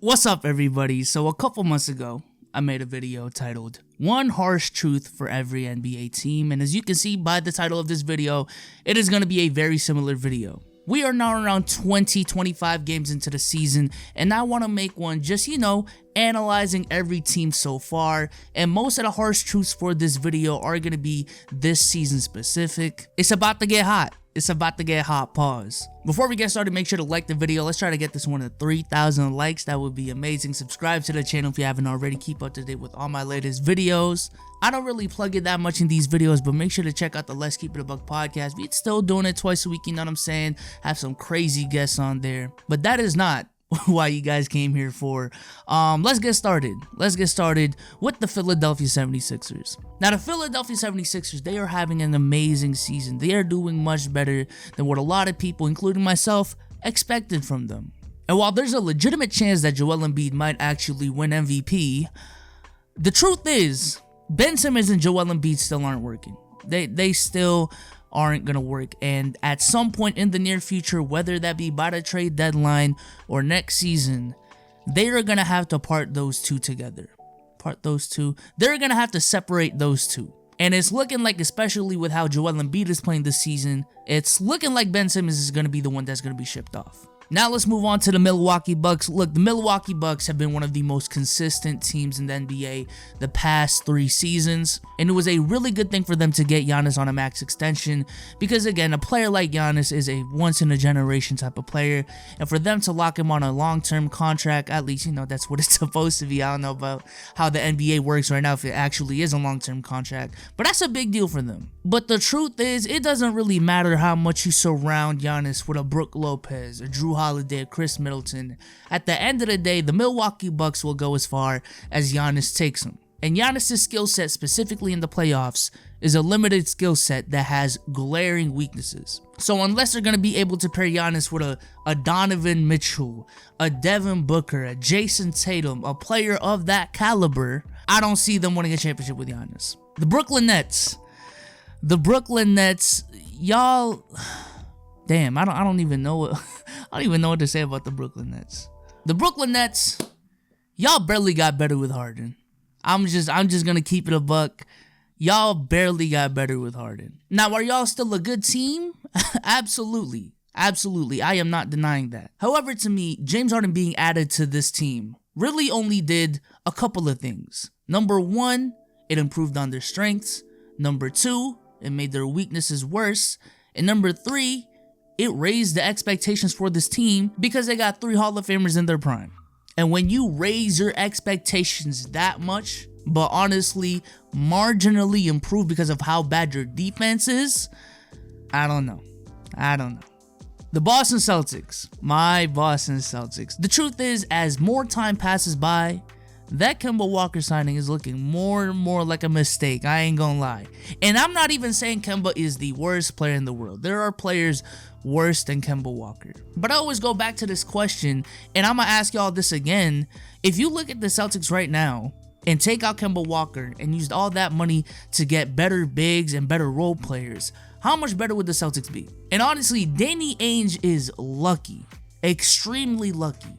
What's up, everybody? So a couple months ago, I made a video titled One Harsh Truth for Every NBA Team, and as you can see by the title of this video, it is going to be a very similar video. We are now around 20-25 games into the season, and I want to make one just, analyzing every team so far, and most of the harsh truths for this video are going to be this season specific. It's about to get hot. It's about to get hot, pause. Before we get started, make sure to like the video. Let's try to get this one to 3,000 likes. That would be amazing. Subscribe to the channel if you haven't already. Keep up to date with all my latest videos. I don't really plug it that much in these videos, but make sure to check out the Let's Keep It a Buck podcast. We're still doing it twice a week, you know what I'm saying? Have some crazy guests on there. But that is not why you guys came here for. Let's get started. Let's get started with the Philadelphia 76ers. Now, the Philadelphia 76ers, they are having an amazing season. They are doing much better than what a lot of people, including myself, expected from them. And while there's a legitimate chance that Joel Embiid might actually win MVP, the truth is, Ben Simmons and Joel Embiid still aren't working. They still aren't gonna work, and at some point in the near future, whether that be by the trade deadline or next season, they are gonna have to part those two together. They're gonna have to separate those two. And it's looking like, especially with how Joel Embiid is playing this season, it's looking like Ben Simmons is gonna be the one that's gonna be shipped off. Now let's move on to the Milwaukee Bucks. Look, the Milwaukee Bucks have been one of the most consistent teams in the NBA the past 3 seasons, and it was a really good thing for them to get Giannis on a max extension because, again, a player like Giannis is a once-in-a-generation type of player, and for them to lock him on a long-term contract, at least, that's what it's supposed to be. I don't know about how the NBA works right now, if it actually is a long-term contract, but that's a big deal for them. But the truth is, it doesn't really matter how much you surround Giannis with a Brook Lopez, a Drew Holiday, a Chris Middleton. At the end of the day, the Milwaukee Bucks will go as far as Giannis takes them. And Giannis' skill set, specifically in the playoffs, is a limited skill set that has glaring weaknesses. So unless they're going to be able to pair Giannis with a Donovan Mitchell, a Devin Booker, a Jason Tatum, a player of that caliber, I don't see them winning a championship with Giannis. The Brooklyn Nets, y'all, damn, I don't even know what to say about the Brooklyn Nets. The Brooklyn Nets, y'all barely got better with Harden. I'm just gonna keep it a buck. Y'all barely got better with Harden. Now, are y'all still a good team? Absolutely. I am not denying that. However, to me, James Harden being added to this team really only did a couple of things. Number 1, it improved on their strengths. Number 2, it made their weaknesses worse. And number 3, it raised the expectations for this team because they got 3 Hall of Famers in their prime. And when you raise your expectations that much, but honestly, marginally improve because of how bad your defense is, I don't know. The Boston Celtics, my Boston Celtics. The truth is, as more time passes by, that Kemba Walker signing is looking more and more like a mistake. I ain't gonna lie. And I'm not even saying Kemba is the worst player in the world. There are players worse than Kemba Walker. But I always go back to this question, and I'm gonna ask y'all this again. If you look at the Celtics right now and take out Kemba Walker and used all that money to get better bigs and better role players, how much better would the Celtics be? And honestly, Danny Ainge is lucky, extremely lucky,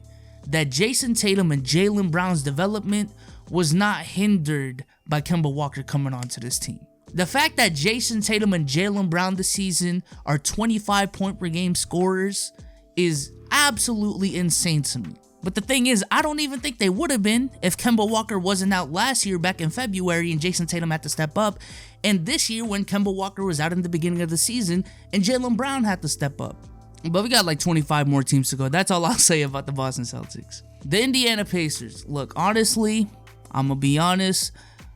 that Jason Tatum and Jaylen Brown's development was not hindered by Kemba Walker coming onto this team. The fact that Jason Tatum and Jaylen Brown this season are 25 point per game scorers is absolutely insane to me. But the thing is, I don't even think they would have been if Kemba Walker wasn't out last year back in February and Jason Tatum had to step up, and this year when Kemba Walker was out in the beginning of the season and Jaylen Brown had to step up. But we got like 25 more teams to go. That's all I'll say about the Boston Celtics. The Indiana Pacers. Look, honestly, I'm going to be honest.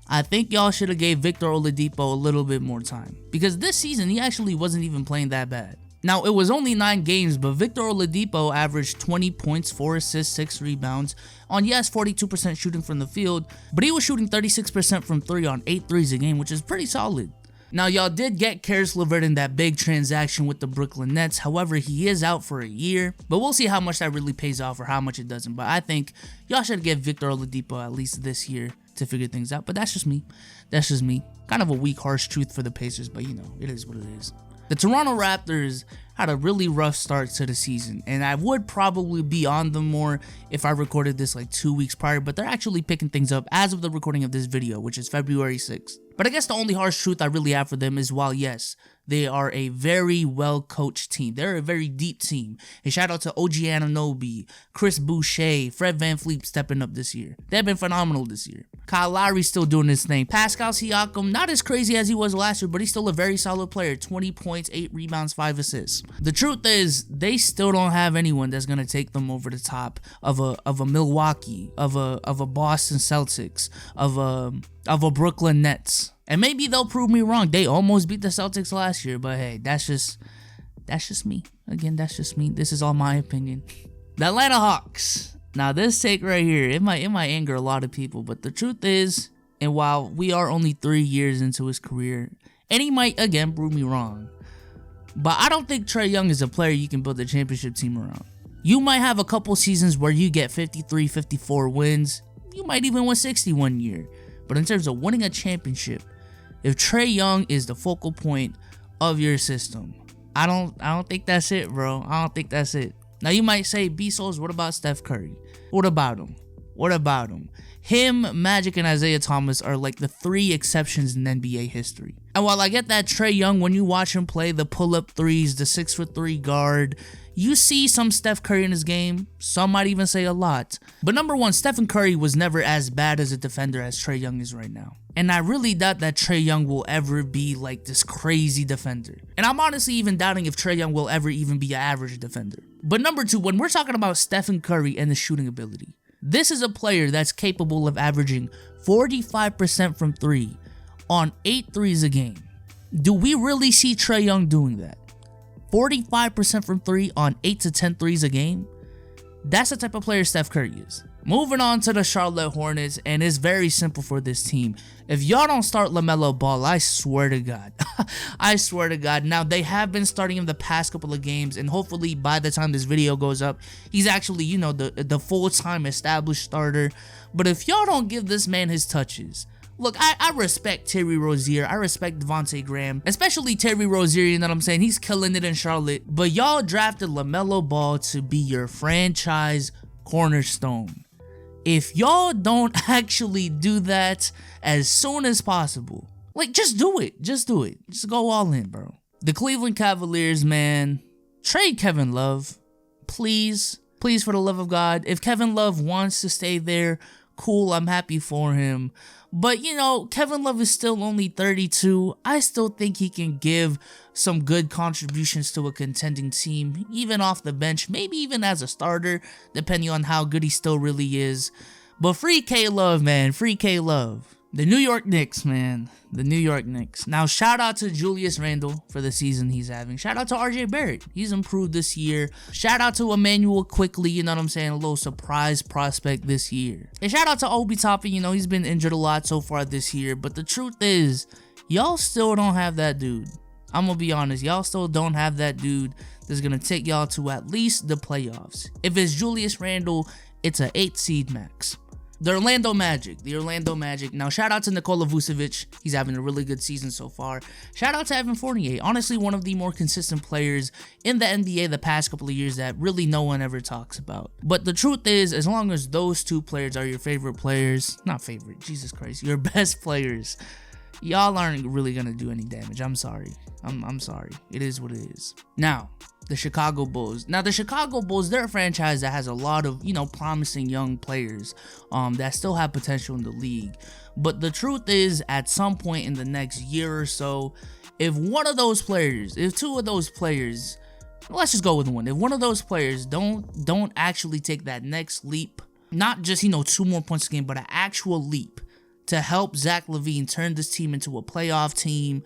I think y'all should have gave Victor Oladipo a little bit more time. Because this season, he actually wasn't even playing that bad. Now, it was only 9 games, but Victor Oladipo averaged 20 points, 4 assists, 6 rebounds on, yes, 42% shooting from the field. But he was shooting 36% from 3 on 8 threes a game, which is pretty solid. Now, y'all did get Caris LeVert in that big transaction with the Brooklyn Nets. However, he is out for a year, but we'll see how much that really pays off or how much it doesn't. But I think y'all should get Victor Oladipo at least this year to figure things out. But that's just me. Kind of a weak, harsh truth for the Pacers, but it is what it is. The Toronto Raptors had a really rough start to the season, and I would probably be on them more if I recorded this like 2 weeks prior, but they're actually picking things up as of the recording of this video, which is February 6th. But I guess the only harsh truth I really have for them is, while yes, they are a very well-coached team, they're a very deep team. And shout out to OG Anunoby, Chris Boucher, Fred VanVleet stepping up this year. They've been phenomenal this year. Kyle Lowry's still doing his thing. Pascal Siakam, not as crazy as he was last year, but he's still a very solid player. 20 points, 8 rebounds, 5 assists. The truth is, they still don't have anyone that's going to take them over the top of a Milwaukee, of a Boston Celtics, of a Brooklyn Nets. And maybe they'll prove me wrong. They almost beat the Celtics last year, but hey, that's just me. Again, that's just me. This is all my opinion. The Atlanta Hawks. Now this take right here, it might anger a lot of people, but the truth is, and while we are only 3 years into his career, and he might again prove me wrong, but I don't think Trae Young is a player you can build a championship team around. You might have a couple seasons where you get 53, 54 wins. You might even win 60 one year. But in terms of winning a championship, if Trae Young is the focal point of your system, I don't think that's it, bro. I don't think that's it. Now you might say, B-Souls, what about Steph Curry? What about him? What about him? Him, Magic, and Isaiah Thomas are like the 3 exceptions in NBA history. And while I get that Trae Young, when you watch him play the pull-up threes, the 6'3" guard, you see some Steph Curry in his game. Some might even say a lot. But number one, Stephen Curry was never as bad as a defender as Trae Young is right now. And I really doubt that Trae Young will ever be like this crazy defender. And I'm honestly even doubting if Trae Young will ever even be an average defender. But number two, when we're talking about Stephen Curry and the shooting ability, this is a player that's capable of averaging 45% from 3 on 8 threes a game. Do we really see Trae Young doing that? 45% from 3 on 8 to 10 threes a game? That's the type of player Steph Curry is. Moving on to the Charlotte Hornets, and it's very simple for this team. If y'all don't start LaMelo Ball, I swear to God. I swear to God. Now, they have been starting him the past couple of games, and hopefully by the time this video goes up, he's actually, you know, the full-time established starter. But if y'all don't give this man his touches, look, I respect Terry Rozier. I respect Devontae Graham, especially Terry Rozier, you know what I'm saying? He's killing it in Charlotte. But y'all drafted LaMelo Ball to be your franchise cornerstone. If y'all don't actually do that as soon as possible, like, just do it. Just do it. Just go all in, bro. The Cleveland Cavaliers, man, trade Kevin Love. Please. Please, for the love of God. If Kevin Love wants to stay there, cool, I'm happy for him. But, you know, Kevin Love is still only 32. I still think he can give some good contributions to a contending team, even off the bench, maybe even as a starter, depending on how good he still really is. But free K-Love, man, free K-Love. The New York Knicks, man, the New York Knicks. Now, shout out to Julius Randle for the season he's having. Shout out to RJ Barrett. He's improved this year. Shout out to Emmanuel Quickly, you know what I'm saying? A little surprise prospect this year. And shout out to Obi Toppin, you know, he's been injured a lot so far this year. But the truth is, y'all still don't have that dude. I'm gonna be honest, y'all still don't have that dude that's gonna take y'all to at least the playoffs. If it's Julius Randle, it's an 8 seed max. The Orlando Magic. Now, shout out to Nikola Vucevic. He's having a really good season so far. Shout out to Evan Fournier. Honestly, one of the more consistent players in the NBA the past couple of years that really no one ever talks about. But the truth is, as long as those 2 players are your favorite players, not favorite, Jesus Christ, your best players, y'all aren't really gonna do any damage. I'm sorry. I'm sorry. It is what it is. Now, the Chicago Bulls. Now, the Chicago Bulls, they're a franchise that has a lot of, you know, promising young players that still have potential in the league. But the truth is, at some point in the next year or so, if 2 of those players, let's just go with one. If one of those players don't actually take that next leap, not just, you know, 2 more points a game, but an actual leap to help Zach LaVine turn this team into a playoff team,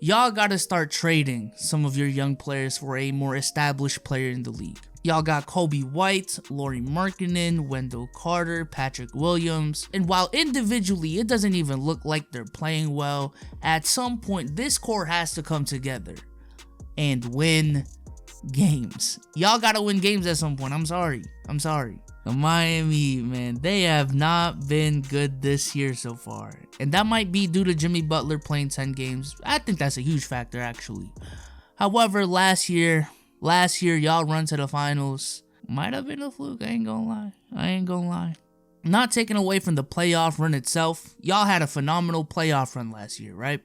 y'all gotta start trading some of your young players for a more established player in the league. Y'all got Kobe White, Lauri Markkanen, Wendell Carter, Patrick Williams, and while individually it doesn't even look like they're playing well, at some point this core has to come together and win games. Y'all gotta win games at some point. I'm sorry. The Miami Heat, man, they have not been good this year so far. And that might be due to Jimmy Butler playing 10 games. I think that's a huge factor, actually. However, last year, y'all run to the finals. Might have been a fluke, I ain't gonna lie. Not taking away from the playoff run itself, y'all had a phenomenal playoff run last year, right?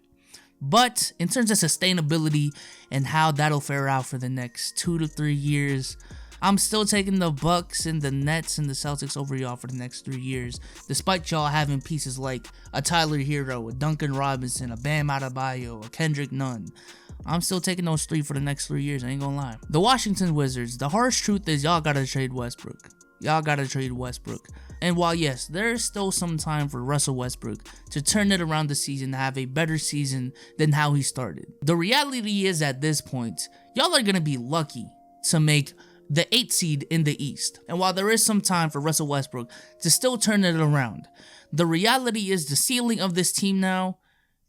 But in terms of sustainability and how that'll fare out for the next 2 to 3 years, I'm still taking the Bucks and the Nets and the Celtics over y'all for the next 3 years, despite y'all having pieces like a Tyler Hero, a Duncan Robinson, a Bam Adebayo, a Kendrick Nunn. I'm still taking those 3 for the next 3 years, I ain't gonna lie. The Washington Wizards, the harsh truth is y'all gotta trade Westbrook. And while yes, there's still some time for Russell Westbrook to turn it around the season to have a better season than how he started, the reality is at this point, y'all are gonna be lucky to make the 8th seed in the East. And while there is some time for Russell Westbrook to still turn it around, the reality is the ceiling of this team now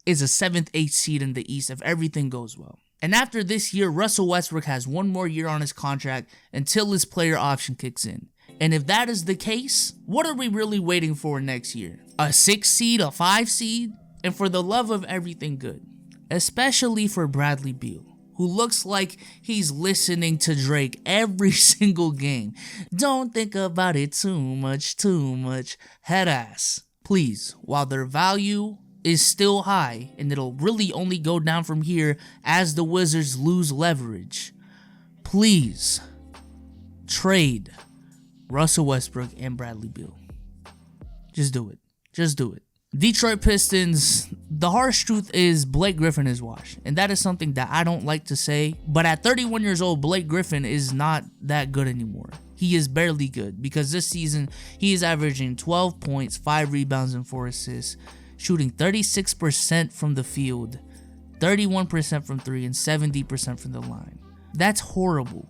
is a 7th, 8th seed in the East if everything goes well. And after this year, Russell Westbrook has 1 more year on his contract until his player option kicks in. And if that is the case, what are we really waiting for next year? A 6 seed, a 5 seed? And for the love of everything good, especially for Bradley Beal, who looks like he's listening to Drake every single game. Don't think about it too much, head ass. Please, while their value is still high, and it'll really only go down from here as the Wizards lose leverage, please trade Russell Westbrook and Bradley Beal. Just do it. Detroit Pistons, the harsh truth is Blake Griffin is washed. And that is something that I don't like to say. But at 31 years old, Blake Griffin is not that good anymore. He is barely good because this season he is averaging 12 points, 5 rebounds, and 4 assists, shooting 36% from the field, 31% from 3, and 70% from the line. That's horrible.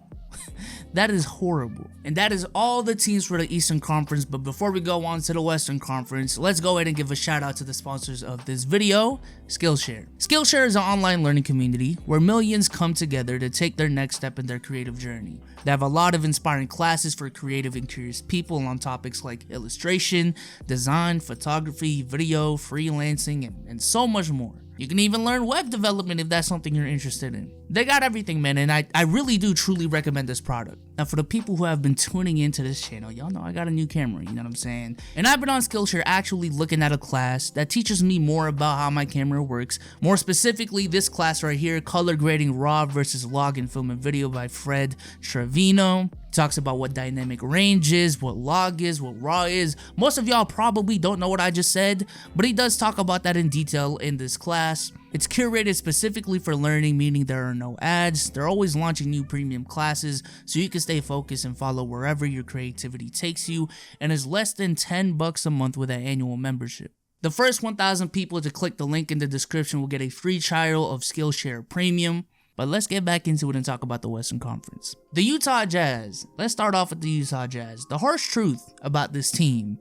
That is horrible. And that is all the teams for the Eastern Conference. But before we go on to the Western Conference, let's go ahead and give a shout out to the sponsors of this video, Skillshare. Skillshare is an online learning community where millions come together to take their next step in their creative journey. They have a lot of inspiring classes for creative and curious people on topics like illustration, design, photography, video, freelancing, and so much more. You can even learn web development if that's something you're interested in. They got everything, man, and I really do truly recommend this product. Now, for the people who have been tuning into this channel, y'all know I got a new camera, you know what I'm saying? And I've been on Skillshare actually looking at a class that teaches me more about how my camera works. More specifically, this class right here, Color Grading RAW versus Log in Film and Video by Fred Trevino. Talks about what dynamic range is, what log is, what raw is. Most of y'all probably don't know what I just said, but he does talk about that in detail in this class. It's curated specifically for learning, meaning there are no ads. They're always launching new premium classes so you can stay focused and follow wherever your creativity takes you, and is less than $10 a month with an annual membership. The first 1,000 people to click the link in the description will get a free trial of Skillshare Premium. But let's get back into it and talk about the Western Conference. The Utah Jazz. Let's start off with the Utah Jazz. The harsh truth about this team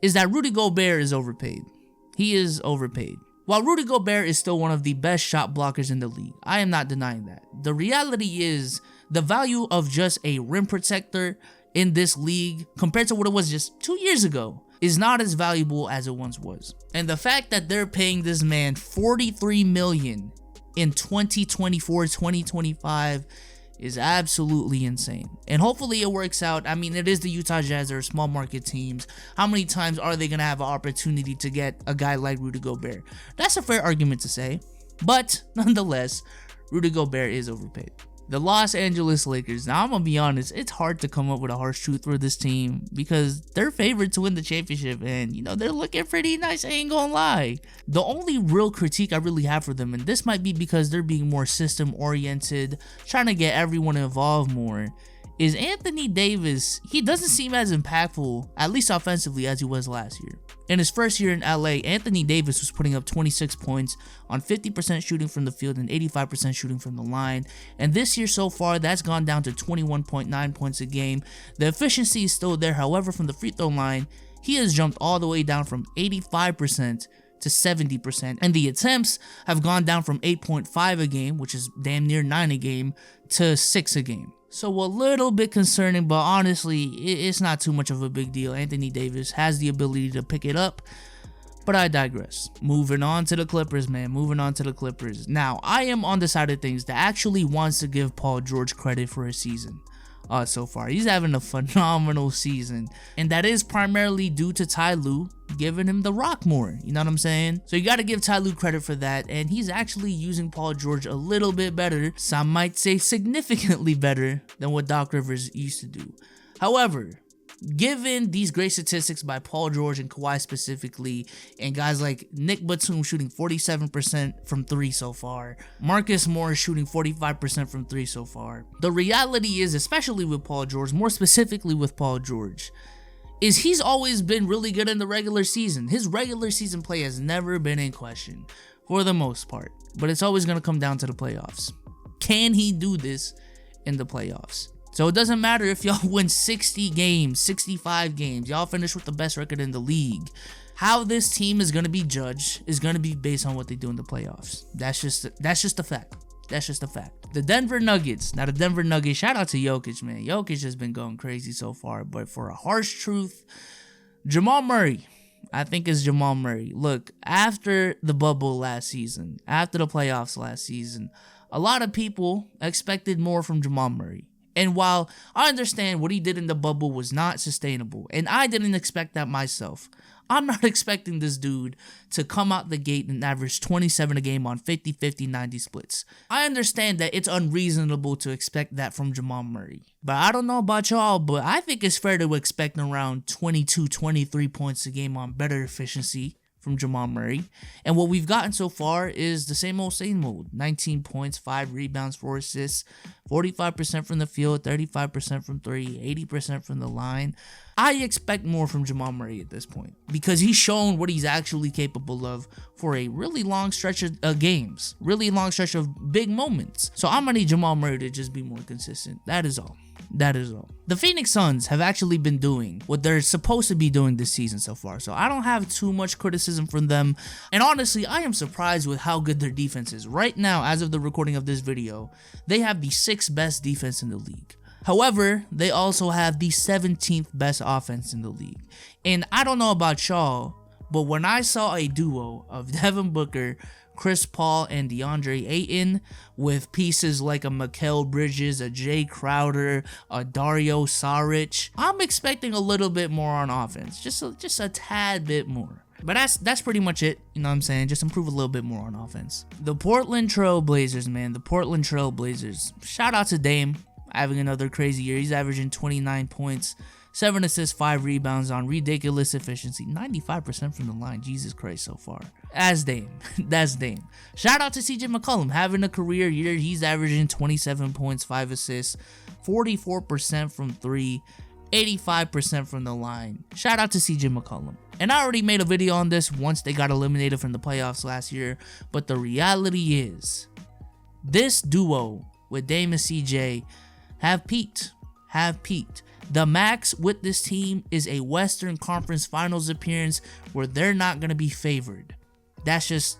is that Rudy Gobert is overpaid. He is overpaid. While Rudy Gobert is still one of the best shot blockers in the league, I am not denying that. The reality is the value of just a rim protector in this league compared to what it was just 2 years ago is not as valuable as it once was. And the fact that they're paying this man $43 million in 2024-2025 is absolutely insane. And hopefully it works out. I mean, it is the Utah Jazz. They're small market teams. How many times are they going to have an opportunity to get a guy like Rudy Gobert? That's a fair argument to say. But nonetheless, Rudy Gobert is overpaid. The Los Angeles Lakers. Now, I'm going to be honest. It's hard to come up with a harsh truth for this team because they're favored to win the championship. And, you know, they're looking pretty nice. I ain't going to lie. The only real critique I really have for them, and this might be because they're being more system-oriented, trying to get everyone involved more, is Anthony Davis. He doesn't seem as impactful, at least offensively, as he was last year. In his first year in LA, Anthony Davis was putting up 26 points on 50% shooting from the field and 85% shooting from the line. And this year so far, that's gone down to 21.9 points a game. The efficiency is still there. However, from the free throw line, he has jumped all the way down from 85% to 70%. And the attempts have gone down from 8.5 a game, which is damn near 9 a game, to 6 a game. So a little bit concerning, but honestly, it's not too much of a big deal. Anthony Davis has the ability to pick it up. But I digress. Moving on to the Clippers, man. Moving on to the Clippers. Now, I am on the side of things that actually wants to give Paul George credit for his season. So far, he's having a phenomenal season, and that is primarily due to Ty Lue giving him the rock more, you know what I'm saying? So you got to give Ty Lue credit for that, and he's actually using Paul George a little bit better, some might say significantly better than what Doc Rivers used to do. However, given these great statistics by Paul George and Kawhi specifically, and guys like Nick Batum shooting 47% from 3 so far, Marcus Morris shooting 45% from 3 so far, the reality is, especially with Paul George, more specifically with Paul George, is he's always been really good in the regular season. His regular season play has never been in question, for the most part, but it's always going to come down to the playoffs. Can he do this in the playoffs? So it doesn't matter if y'all win 60 games, 65 games, y'all finish with the best record in the league. How this team is going to be judged is going to be based on what they do in the playoffs. That's just a fact. That's just a fact. The Denver Nuggets. Now the Denver Nuggets, shout out to Jokic, man. Jokic has been going crazy so far, but for a harsh truth, Jamal Murray. I think it's Jamal Murray. Look, after the bubble last season, after the playoffs last season, a lot of people expected more from Jamal Murray. And while I understand what he did in the bubble was not sustainable, and I didn't expect that myself, I'm not expecting this dude to come out the gate and average 27 a game on 50-50-90 splits. I understand that it's unreasonable to expect that from Jamal Murray. But I don't know about y'all, but I think it's fair to expect around 22-23 points a game on better efficiency from Jamal Murray. And what we've gotten so far is the same old 19 points, 5 rebounds, 4 assists, 45% from the field, 35% from 3, 80% from the line. I expect more from Jamal Murray at this point because he's shown what he's actually capable of for a really long stretch of games, really long stretch of big moments. So I'm gonna need Jamal Murray to just be more consistent. That is all. That is all. The Phoenix Suns have actually been doing what they're supposed to be doing this season so far, so I don't have too much criticism from them. And honestly, I am surprised with how good their defense is. Right now, as of the recording of this video, they have the 6th best defense in the league. However, they also have the 17th best offense in the league. And I don't know about y'all, but when I saw a duo of Devin Booker, Chris Paul, and DeAndre Ayton with pieces like a Mikal Bridges, a Jay Crowder, a Dario Saric, I'm expecting a little bit more on offense, just a tad bit more. But that's pretty much it, you know what I'm saying? Just improve a little bit more on offense. The Portland Trail Blazers, man, the Portland Trail Blazers. Shout out to Dame, having another crazy year. He's averaging 29 points, 7 assists, 5 rebounds on ridiculous efficiency. 95% from the line. Jesus Christ so far. That's Dame. That's Dame. Shout out to CJ McCollum. Having a career year. He's averaging 27 points, 5 assists, 44% from 3, 85% from the line. Shout out to CJ McCollum. And I already made a video on this once they got eliminated from the playoffs last year. But the reality is, this duo with Dame and CJ have peaked. The max with this team is a Western Conference Finals appearance where they're not going to be favored. That's just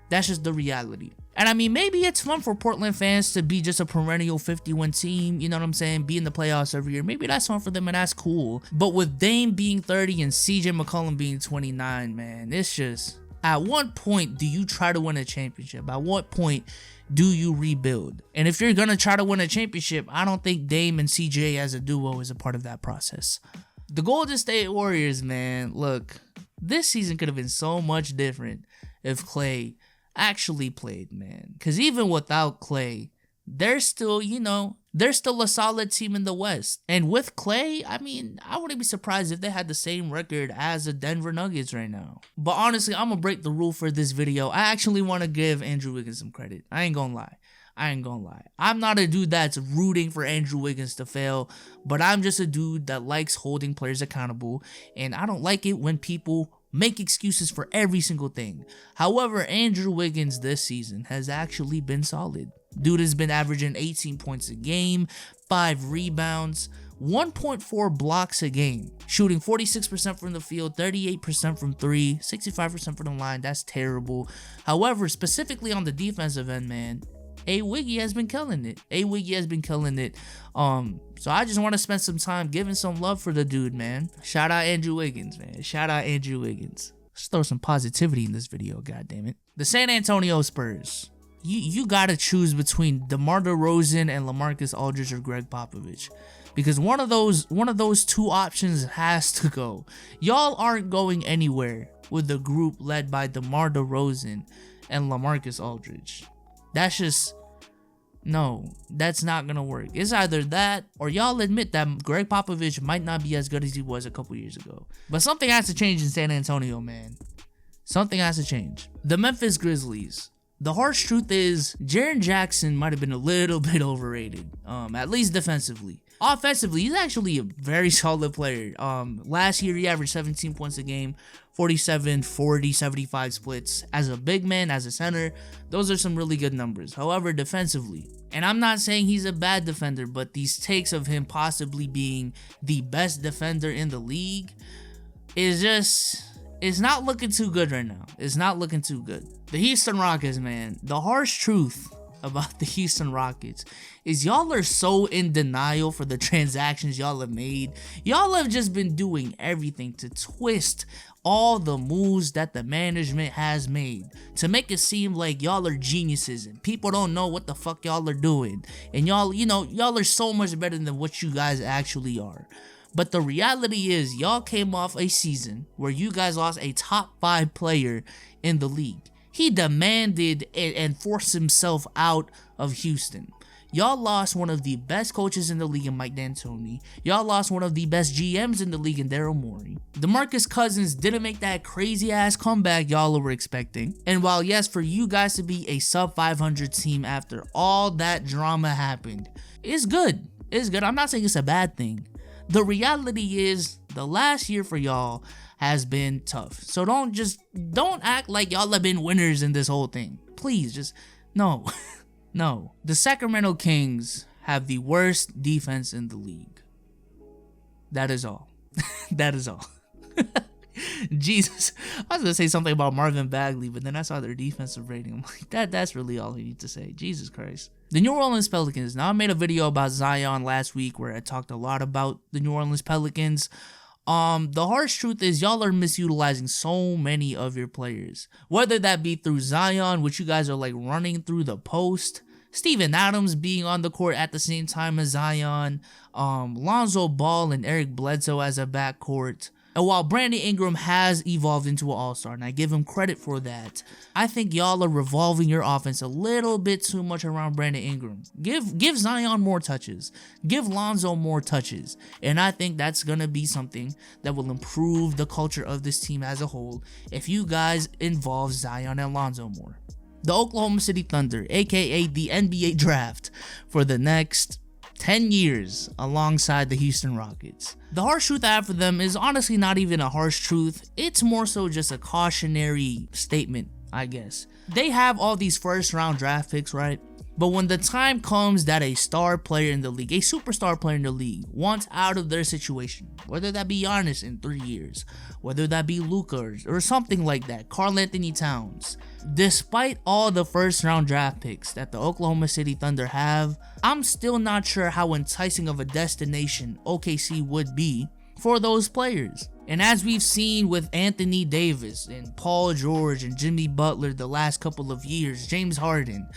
the reality. And I mean, maybe it's fun for Portland fans to be just a perennial 50-win team, you know what I'm saying? Be in the playoffs every year. Maybe that's fun for them and that's cool. But with Dame being 30 and CJ McCollum being 29, man, it's just, at what point do you try to win a championship? At what point do you rebuild? And if you're going to try to win a championship, I don't think Dame and CJ as a duo is a part of that process. The Golden State Warriors, man, look, this season could have been so much different if Klay actually played, man. Because even without Klay, they're still a solid team in the West. And with Klay, I mean, I wouldn't be surprised if they had the same record as the Denver Nuggets right now. But honestly, I'm going to break the rule for this video. I actually want to give Andrew Wiggins some credit. I ain't going to lie. I'm not a dude that's rooting for Andrew Wiggins to fail, but I'm just a dude that likes holding players accountable. And I don't like it when people make excuses for every single thing. However, Andrew Wiggins this season has actually been solid. Dude has been averaging 18 points a game, 5 rebounds, 1.4 blocks a game, shooting 46% from the field, 38% from 3, 65% from the line. That's terrible. However, specifically on the defensive end, man, A-Wiggy has been killing it. So I just want to spend some time giving some love for the dude, man. Shout out Andrew Wiggins, man. Shout out Andrew Wiggins. Let's throw some positivity in this video, goddammit. The San Antonio Spurs. You gotta choose between DeMar DeRozan and LaMarcus Aldridge or Greg Popovich. Because one of those two options has to go. Y'all aren't going anywhere with the group led by DeMar DeRozan and LaMarcus Aldridge. That's just... No, that's not gonna work. It's either that or y'all admit that Greg Popovich might not be as good as he was a couple years ago. But something has to change in San Antonio, man. Something has to change. The Memphis Grizzlies. The harsh truth is, Jaren Jackson might have been a little bit overrated, at least defensively. Offensively, he's actually a very solid player. Last year, he averaged 17 points a game, 47, 40, 75 splits. As a big man, as a center, those are some really good numbers. However, defensively, and I'm not saying he's a bad defender, but these takes of him possibly being the best defender in the league is just... It's not looking too good right now. It's not looking too good. The Houston Rockets, man. The harsh truth about the Houston Rockets is y'all are so in denial for the transactions y'all have made. Y'all have just been doing everything to twist all the moves that the management has made to make it seem like y'all are geniuses and people don't know what the fuck y'all are doing. And y'all, y'all are so much better than what you guys actually are. But the reality is, y'all came off a season where you guys lost a top 5 player in the league. He demanded and forced himself out of Houston. Y'all lost one of the best coaches in the league in Mike D'Antoni. Y'all lost one of the best GMs in the league in Daryl Morey. DeMarcus Cousins didn't make that crazy ass comeback y'all were expecting. And while yes, for you guys to be a sub 500 team after all that drama happened, it's good. It's good. I'm not saying it's a bad thing. The reality is, the last year for y'all has been tough. So don't act like y'all have been winners in this whole thing. Please, just, no. No. The Sacramento Kings have the worst defense in the league. That is all. That is all. Jesus. I was going to say something about Marvin Bagley, but then I saw their defensive rating. I'm like, that's really all I need to say. Jesus Christ. The New Orleans Pelicans. Now, I made a video about Zion last week where I talked a lot about the New Orleans Pelicans. The harsh truth is y'all are misutilizing so many of your players. Whether that be through Zion, which you guys are like running through the post, Steven Adams being on the court at the same time as Zion, Lonzo Ball and Eric Bledsoe as a backcourt. And while Brandon Ingram has evolved into an all-star, and I give him credit for that, I think y'all are revolving your offense a little bit too much around Brandon Ingram. Give Zion more touches. Give Lonzo more touches. And I think that's going to be something that will improve the culture of this team as a whole if you guys involve Zion and Lonzo more. The Oklahoma City Thunder, aka the NBA draft for the next 10 years alongside the Houston Rockets. The harsh truth I have for them is honestly not even a harsh truth. It's more so just a cautionary statement, I guess. They have all these first round draft picks, right? But when the time comes that a star player in the league, a superstar player in the league, wants out of their situation, whether that be Giannis in 3 years, whether that be Luka or something like that, Karl Anthony Towns, despite all the first round draft picks that the Oklahoma City Thunder have, I'm still not sure how enticing of a destination OKC would be for those players. And as we've seen with Anthony Davis and Paul George and Jimmy Butler the last couple of years, James Harden,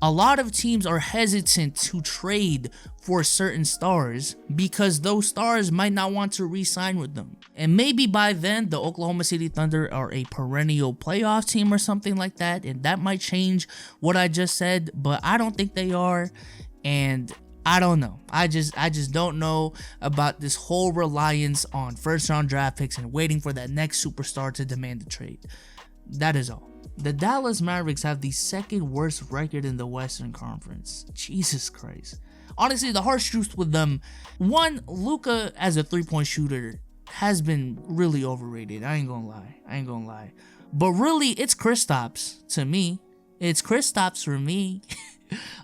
a lot of teams are hesitant to trade for certain stars because those stars might not want to re-sign with them. And maybe by then, the Oklahoma City Thunder are a perennial playoff team or something like that, and that might change what I just said, but I don't think they are, and I don't know. I just don't know about this whole reliance on first-round draft picks and waiting for that next superstar to demand a trade. That is all. The Dallas Mavericks have the second worst record in the Western Conference. Jesus Christ. Honestly, the harsh truth with them, one, Luka as a three-point shooter has been really overrated. I ain't gonna lie. But really, it's Kristaps to me. It's Kristaps for me.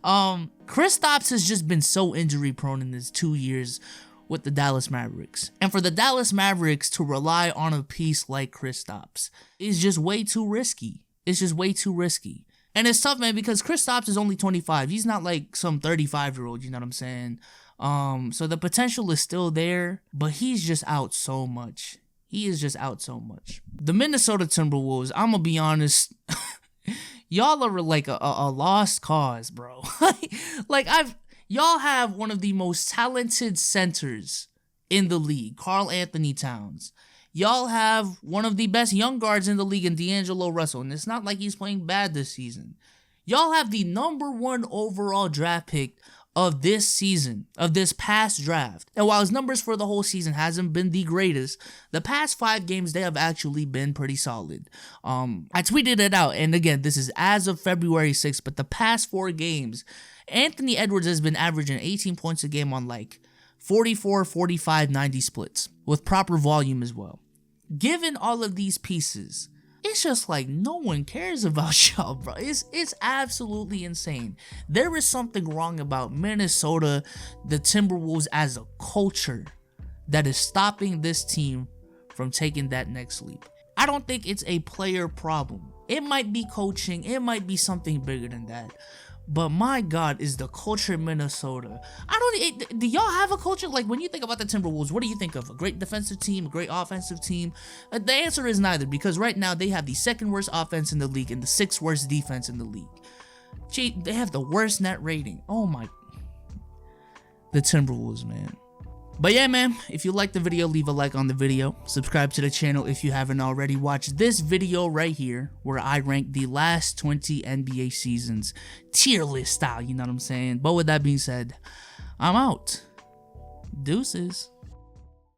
Kristaps has just been so injury prone in his 2 years with the Dallas Mavericks. And for the Dallas Mavericks to rely on a piece like Kristaps is just way too risky. It's just way too risky. And it's tough, man, because Kristaps is only 25. He's not like some 35-year-old, you know what I'm saying? So the potential is still there, but he's just out so much. He is just out so much. The Minnesota Timberwolves, I'm gonna be honest, y'all are like a lost cause, bro. Y'all have one of the most talented centers in the league, Karl Anthony Towns. Y'all have one of the best young guards in the league in D'Angelo Russell, and it's not like he's playing bad this season. Y'all have the #1 overall draft pick of this season, of this past draft. And while his numbers for the whole season hasn't been the greatest, the past 5 games, they have actually been pretty solid. I tweeted it out, and again, this is as of February 6th, but the past 4 games, Anthony Edwards has been averaging 18 points a game on like 44, 45, 90 splits, with proper volume as well. Given all of these pieces, it's just like no one cares about y'all, bro. It's absolutely insane. There is something wrong about Minnesota, the Timberwolves as a culture that is stopping this team from taking that next leap. I don't think it's a player problem. It might be coaching. It might be something bigger than that. But my God, is the culture in Minnesota. Do y'all have a culture? Like, when you think about the Timberwolves, what do you think of? A great defensive team, a great offensive team? The answer is neither, because right now they have the 2nd worst offense in the league and the 6th worst defense in the league. Gee, they have the worst net rating. Oh my. The Timberwolves, man. But yeah, man, if you liked the video, leave a like on the video. Subscribe to the channel if you haven't already. Watch this video right here where I rank the last 20 NBA seasons tier list style, you know what I'm saying? But with that being said, I'm out. Deuces.